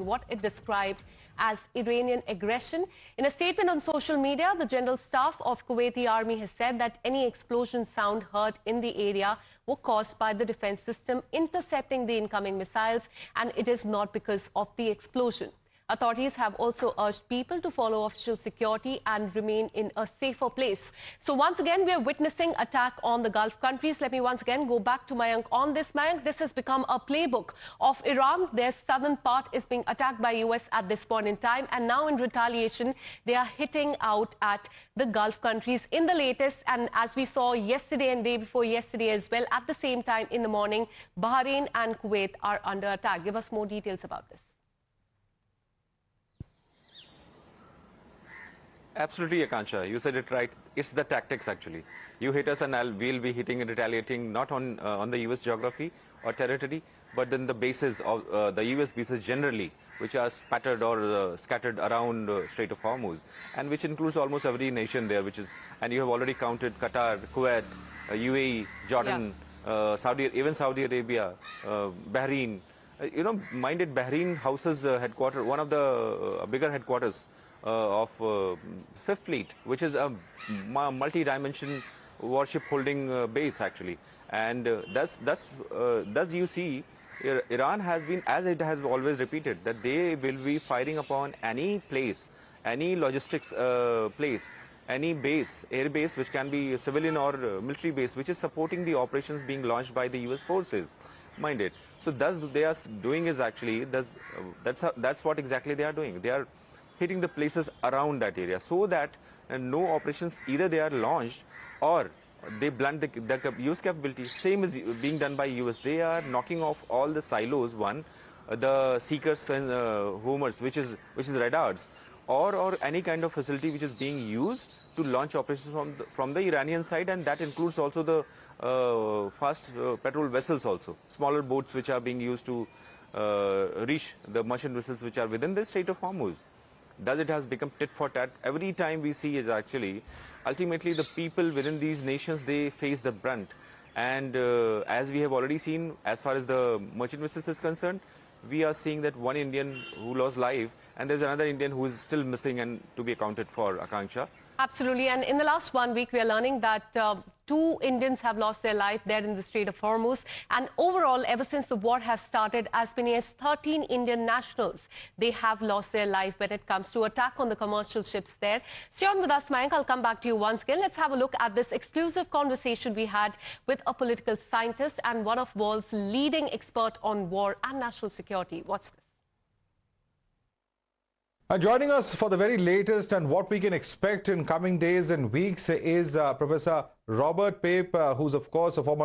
on what it described as Iranian aggression. In a statement on social media, the General Staff of Kuwaiti Army has said that any explosion sound heard in the area were caused by the defense system intercepting the incoming missiles, and it is not because of the explosion. Authorities have also urged people to follow official security and remain in a safer place. So once again, we are witnessing attack on the Gulf countries. Let me once again go back to Mayank on this. Mayank, this has become a playbook of Iran. Their southern part is being attacked by US at this point in time. And now in retaliation, they are hitting out at the Gulf countries in the latest. And as we saw yesterday and day before yesterday as well, at the same time in the morning, Bahrain and Kuwait are under attack. Give us more details about this. Absolutely, Akansha. You said it right. It's the tactics, actually. You hit us and we'll be hitting and retaliating not on the U.S. geography or territory, but then the bases of the U.S. bases generally, which are spattered or scattered around Strait of Hormuz, and which includes almost every nation there, and you have already counted Qatar, Kuwait, UAE, Jordan, even Saudi Arabia, Bahrain. Mind it, Bahrain houses headquarters, one of the bigger headquarters of Fifth Fleet, which is a multi-dimension warship holding base, actually. And thus you see, Iran has been, as it has always repeated, that they will be firing upon any place, any logistics place, any base, air base, which can be civilian or military base, which is supporting the operations being launched by the US forces, mind it. So thus they are doing is actually, that's what exactly they are doing. They are hitting the places around that area so that no operations, either they are launched or they blunt the US capability. Same is being done by US. They are knocking off all the silos, the seekers and homers, which is radars, or any kind of facility which is being used to launch operations from the Iranian side, and that includes also the fast patrol vessels also, smaller boats which are being used to reach the merchant vessels which are within the Strait of Hormuz. Thus it has become tit for tat. Every time we see is actually, ultimately the people within these nations, they face the brunt. And as we have already seen, as far as the merchant vessels is concerned, we are seeing that one Indian who lost life, and there's another Indian who is still missing and to be accounted for, Akanksha. Absolutely. And in the last 1 week, we are learning that 2 Indians have lost their life there in the Strait of Hormuz. And overall, ever since the war has started, as many as 13 Indian nationals, they have lost their life when it comes to attack on the commercial ships there. Stay on with us, Mayank. I'll come back to you once again. Let's have a look at this exclusive conversation we had with a political scientist and one of the world's leading expert on war and national security. Watch this. And joining us for the very latest and what we can expect in coming days and weeks is Professor Robert Pape, who's of course a former